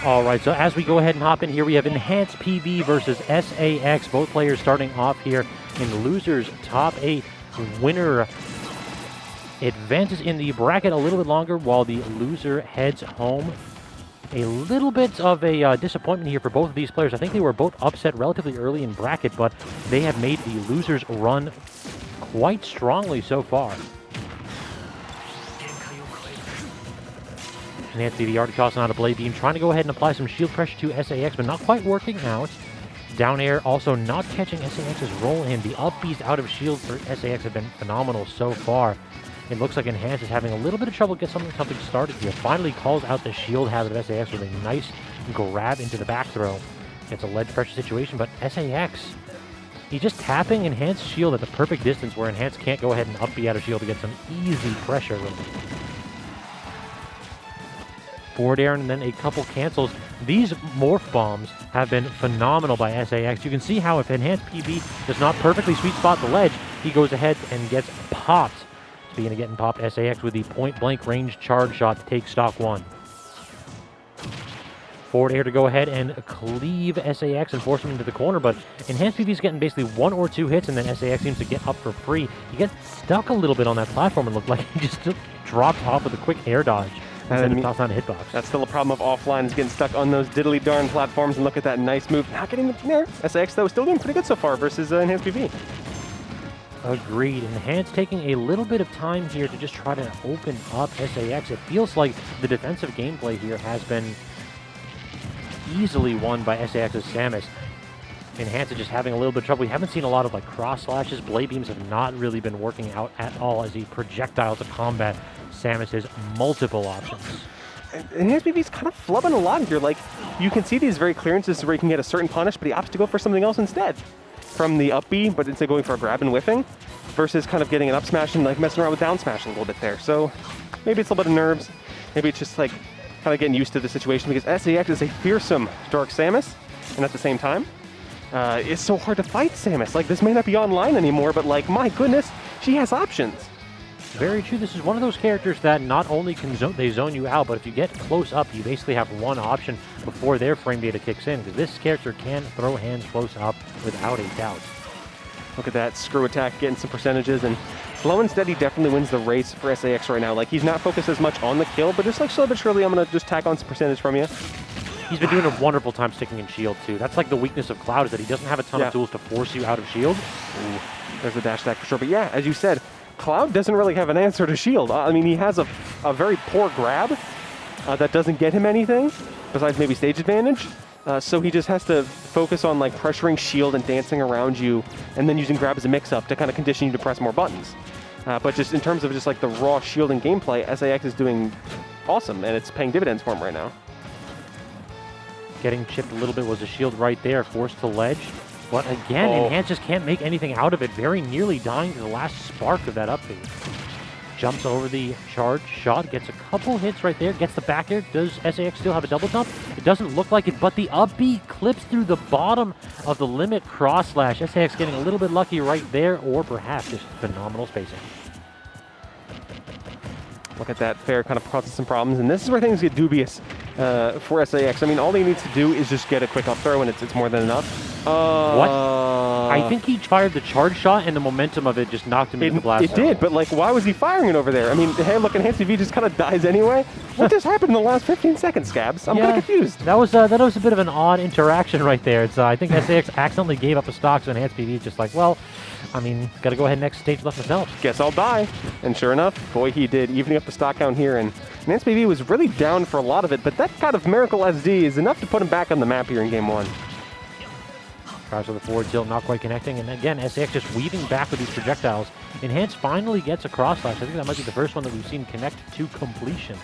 All right, so as we go ahead and hop in here, we have Enhanced PV versus SAX. Both players starting off here in losers top 8. Winner advances in the bracket a little bit longer while the loser heads home. A little bit of a disappointment here for both of these players. I think they were both upset relatively early in bracket, but they have made the losers run quite strongly so far. Nancy, the already tossing out a blade beam, trying to go ahead and apply some shield pressure to SAX, but not quite working out. Down air also not catching SAX's roll in. The up Bs out of shield for SAX have been phenomenal so far. It looks like Enhance is having a little bit of trouble to get something started here. Finally calls out the shield hazard of SAX with a nice grab into the back throw. It's a ledge pressure situation, but SAX, he's just tapping Enhance's shield at the perfect distance where Enhance can't go ahead and up B out of shield to get some easy pressure relief. Forward air and then a couple cancels. These morph bombs have been phenomenal by SAX. You can see how if Enhanced PV does not perfectly sweet spot the ledge, he goes ahead and gets popped. Speaking of getting popped, SAX with the point-blank range charge shot to take stock 1. Forward air to go ahead and cleave SAX and force him into the corner, but Enhanced PV is getting basically 1 or 2 hits, and then SAX seems to get up for free. He gets stuck a little bit on that platform and looked like he just dropped off with a quick air dodge. Instead of tossing on a hitbox. That's still a problem of offline, is getting stuck on those diddly darn platforms, and look at that nice move. Not getting there. SAX, though, is still doing pretty good so far versus Enhanced PV. Agreed. Enhance taking a little bit of time here to just try to open up SAX. It feels like the defensive gameplay here has been easily won by SAX's Samus. Enhance is just having a little bit of trouble. We haven't seen a lot of like cross slashes. Blade beams have not really been working out at all as he projectile to combat Samus's multiple options. Enhanced PV is kind of flubbing a lot here. Like, you can see these very clearances where he can get a certain punish, but he opts to go for something else instead. From the up B, but instead going for a grab and whiffing, versus kind of getting an up smash and like messing around with down smash a little bit there. So maybe it's a little bit of nerves. Maybe it's just like kind of getting used to the situation, because SAX is a fearsome Dark Samus, and at the same time, it's so hard to fight Samus. Like, this may not be online anymore, but like, my goodness, she has options. Very true. This is one of those characters that not only can they zone you out, but if you get close up, you basically have one option before their frame data kicks in, because this character can throw hands close up without a doubt. Look at that screw attack, getting some percentages, and slow and steady definitely wins the race for SAX right now. Like, he's not focused as much on the kill, but just like slowly but surely, I'm going to just tack on some percentage from you. He's been doing a wonderful time sticking in shield, too. That's like the weakness of Cloud, is that he doesn't have a ton of tools to force you out of shield. Ooh, there's the dash attack for sure. But yeah, as you said, Cloud doesn't really have an answer to shield. I mean, he has a very poor grab that doesn't get him anything, besides maybe stage advantage. So he just has to focus on like pressuring shield and dancing around you, and then using grab as a mix-up to kind of condition you to press more buttons. But just in terms of just like the raw shielding gameplay, SAX is doing awesome, and it's paying dividends for him right now. Getting chipped a little bit was a shield right there, forced to ledge. But again, Enhance just can't make anything out of it, very nearly dying to the last spark of that up B. Jumps over the charge shot, gets a couple hits right there, gets the back air. Does SAX still have a double jump? It doesn't look like it, but the up B clips through the bottom of the limit cross slash. SAX getting a little bit lucky right there, or perhaps just phenomenal spacing. Look at that, Fair kind of causes some problems, and this is where things get dubious for SAX. I mean, all he needs to do is just get a quick up throw, and it's more than enough. What? I think he fired the charge shot, and the momentum of it just knocked him into the blast. It did, but like, why was he firing it over there? I mean, hey, look, Enhanced PV just kind of dies anyway. What just happened in the last 15 seconds, Scabs? I'm kind of confused. That was a bit of an odd interaction right there. It's I think SAX accidentally gave up a stock, so Enhanced PV is just like, well, I mean, got to go ahead next stage left myself. Guess I'll die. And sure enough, boy, he did, evening up the stock count here. And Enhanced PV was really down for a lot of it, but that kind of Miracle SD is enough to put him back on the map here in Game 1. Tries with the forward tilt, not quite connecting. And again, SAX just weaving back with these projectiles. Enhance finally gets a cross slash. I think that might be the first one that we've seen connect to completion.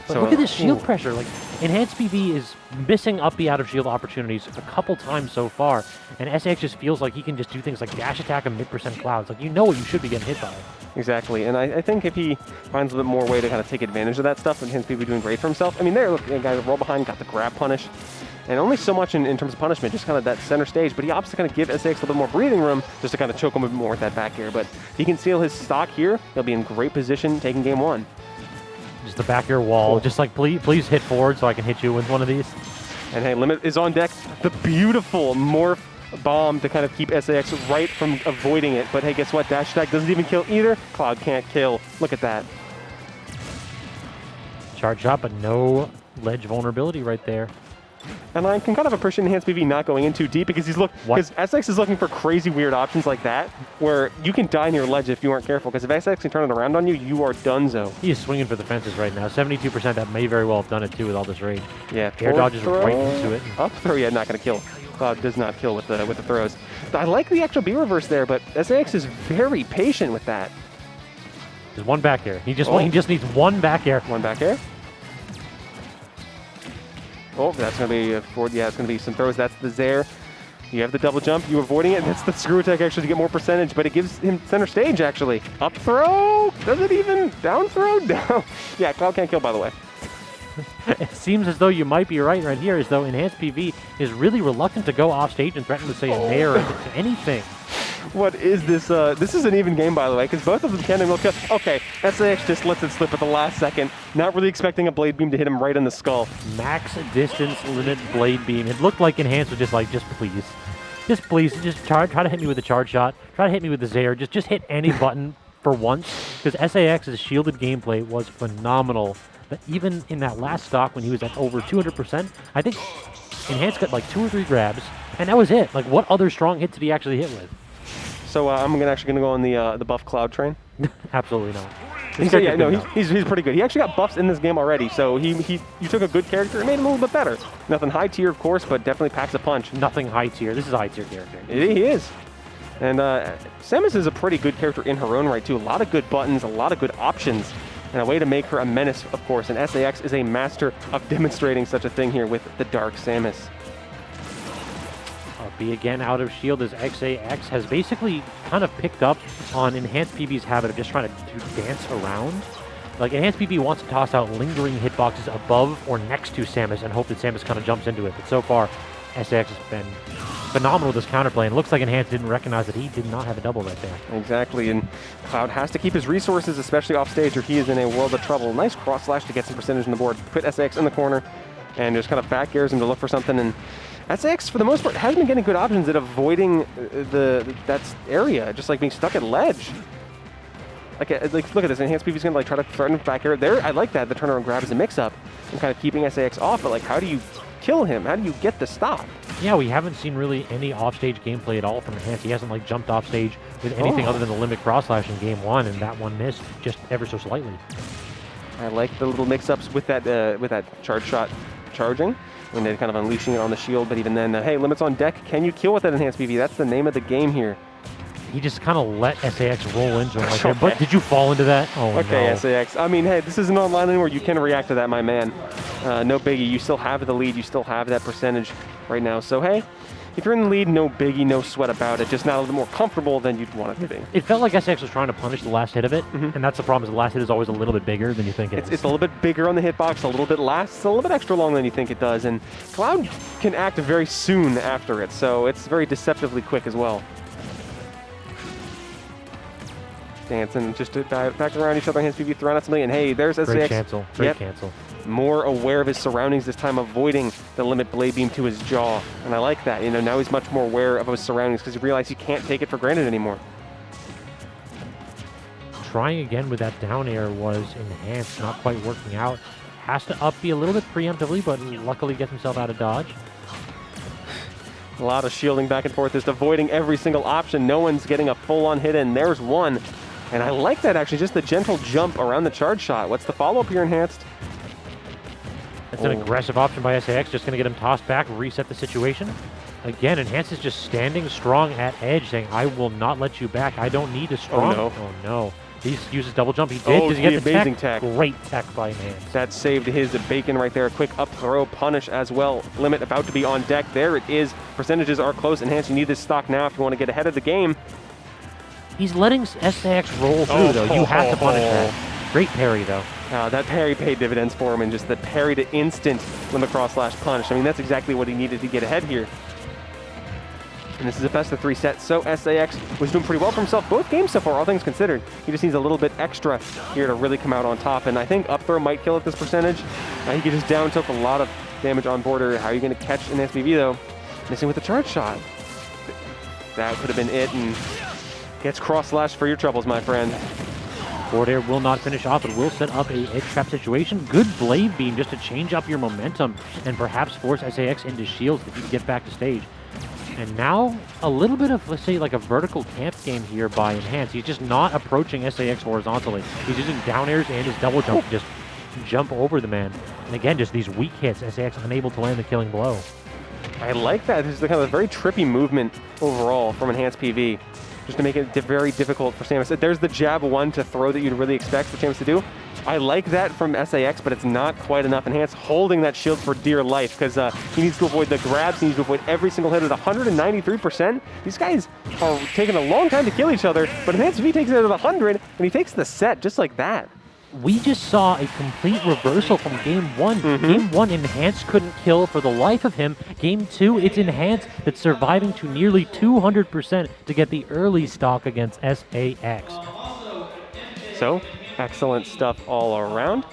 But so, look at this shield pressure. Like, Enhanced PV is missing up B out of shield opportunities a couple times so far. And SAX just feels like he can just do things like dash attack and mid-percent clouds. Like, you know what you should be getting hit by. Exactly, and I think if he finds a little bit more way to kind of take advantage of that stuff, Enhanced PV doing great for himself. I mean, there, look, the guy roll behind, got the grab punish. And only so much in terms of punishment, just kind of that center stage, but he opts to kind of give SAX a little bit more breathing room just to kind of choke him a bit more with that back air. But he can seal his stock here. He'll be in great position taking Game 1. Just the back air wall. Cool. Just like, please hit forward so I can hit you with one of these. And hey, Limit is on deck. The beautiful morph bomb to kind of keep SAX right from avoiding it. But hey, guess what? Dash attack doesn't even kill either. Cloud can't kill. Look at that. Charge shot, but no ledge vulnerability right there. And I can kind of appreciate Enhanced PV not going in too deep because because SX is looking for crazy weird options like that where you can die near ledge if you aren't careful. Because if SX can turn it around on you, you are donezo. He is swinging for the fences right now. 72%, that may very well have done it too with all this rage. Yeah, air dodges right into it. Up throw, yeah, not going to kill. Cloud does not kill with the throws. I like the actual B reverse there, but SAX is very patient with that. There's one back air. He just needs one back air. One back air. Oh, that's going to be forward. Yeah, it's going to be some throws. That's the Zaire. You have the double jump. You avoiding it. That's the screw attack actually to get more percentage, but it gives him center stage actually. Up throw. Does it even down throw? No. Yeah, Cloud can't kill by the way. It seems as though you might be right here, as though Enhanced PV is really reluctant to go off stage and threaten to say a nair or anything. What is this? This is an even game, by the way, because both of them can and will kill. Okay, SAX just lets it slip at the last second, not really expecting a Blade Beam to hit him right in the skull. Max distance limit Blade Beam. It looked like Enhanced was just like, just please, just try to hit me with a charge shot, try to hit me with the Zaire, just hit any button for once, because SAX's shielded gameplay was phenomenal. But even in that last stock when he was at over 200%, I think Enhanced got like 2 or 3 grabs, and that was it. Like, what other strong hits did he actually hit with? So I'm actually gonna go on the buff Cloud train. Absolutely not. Yeah, no, he's pretty good. He actually got buffs in this game already, so you took a good character and made him a little bit better. Nothing high tier, of course, but definitely packs a punch. Nothing high tier. This is a high tier character. He is. And Samus is a pretty good character in her own right too. A lot of good buttons, a lot of good options, and a way to make her a menace, of course. And SAX is a master of demonstrating such a thing here with the Dark Samus. B again out of shield as XAX has basically kind of picked up on Enhanced PV's habit of just trying to dance around. Like, Enhanced PV wants to toss out lingering hitboxes above or next to Samus and hope that Samus kind of jumps into it. But so far, SAX has been phenomenal with this counterplay, and it looks like Enhanced didn't recognize that he did not have a double right there. Exactly, and Cloud has to keep his resources, especially off stage, or he is in a world of trouble. Nice cross slash to get some percentage on the board. Put SAX in the corner and just kind of back airs him to look for something, and SAX, for the most part, has been getting good options at avoiding that area, just like being stuck at ledge. Like look at this. Enhanced PV's gonna like try to threaten back air. There, I like that. The turnaround grab is a mix-up and kind of keeping SAX off. But like, how do you kill him? How do you get the stop? Yeah, we haven't seen really any offstage gameplay at all from Enhanced. He hasn't like jumped off stage with anything other than the limit cross slash in game 1, and that one missed just ever so slightly. I like the little mix-ups with that charge shot charging. And then kind of unleashing it on the shield, but even then, hey, limits on deck. Can you kill with that Enhanced PV? That's the name of the game here. He just kind of let SAX roll into him like that. But did you fall into that? Oh, okay, no. SAX. I mean, hey, this isn't online anymore. You can react to that, my man. No biggie. You still have the lead. You still have that percentage right now. So, hey, if you're in the lead, no biggie, no sweat about it. Just not a little more comfortable than you'd want it to be. It felt like SAX was trying to punish the last hit of it, and that's the problem, is the last hit is always a little bit bigger than you think it is. It's a little bit bigger on the hitbox, a little bit lasts, a little bit extra long than you think it does, and Cloud can act very soon after it, so it's very deceptively quick as well. Dancing just to back around each other, Enhanced PV throwing out something, and hey, there's SAX. Great cancel, great cancel. More aware of his surroundings this time, avoiding the limit Blade Beam to his jaw. And I like that. You know, now he's much more aware of his surroundings because he realized he can't take it for granted anymore. Trying again with that down air was Enhanced, not quite working out. Has to up B a little bit preemptively, but luckily gets himself out of dodge. A lot of shielding back and forth, just avoiding every single option. No one's getting a full-on hit in. There's one. And I like that, actually, just the gentle jump around the charge shot. What's the follow-up here, Enhanced? That's an aggressive option by SAX, just going to get him tossed back, reset the situation. Again, Enhanced is just standing strong at edge, saying, I will not let you back. I don't need a strong. Oh, no. Oh, no. He uses double jump. He did. Does he get the amazing tech? Great tech by Enhanced. That saved his bacon right there. A quick up throw punish as well. Limit about to be on deck. There it is. Percentages are close. Enhanced, you need this stock now if you want to get ahead of the game. He's letting SAX roll through, though. You have to punish that. Great parry, though. That parry paid dividends for him, and just the parry to instant limit cross slash punish. I mean, that's exactly what he needed to get ahead here. And this is a best of 3 set, so SAX was doing pretty well for himself both games so far, all things considered. He just needs a little bit extra here to really come out on top, and I think up throw might kill at this percentage. He could just down tilt a lot of damage on border. How are you going to catch enhanced PV though? Missing with the charge shot. That could have been it, and gets cross slash for your troubles, my friend. Forward air will not finish off, but will set up a edge trap situation. Good blade beam just to change up your momentum and perhaps force SAX into shields if you can get back to stage. And now, a little bit of, let's say, like a vertical camp game here by Enhance. He's just not approaching SAX horizontally. He's using down airs and his double jump to just jump over the man. And again, just these weak hits, SAX unable to land the killing blow. I like that. This is kind of a very trippy movement overall from Enhanced PV, just to make it very difficult for Samus. There's the jab one to throw that you'd really expect for Samus to do. I like that from SAX, but it's not quite enough. Enhance holding that shield for dear life because he needs to avoid the grabs. He needs to avoid every single hit at 193%. These guys are taking a long time to kill each other, but Enhance PV takes it at 100, and he takes the set just like that. We just saw a complete reversal from Game 1. Game 1, Enhance couldn't kill for the life of him. Game 2, it's Enhance that's surviving to nearly 200% to get the early stock against SAX. So, excellent stuff all around.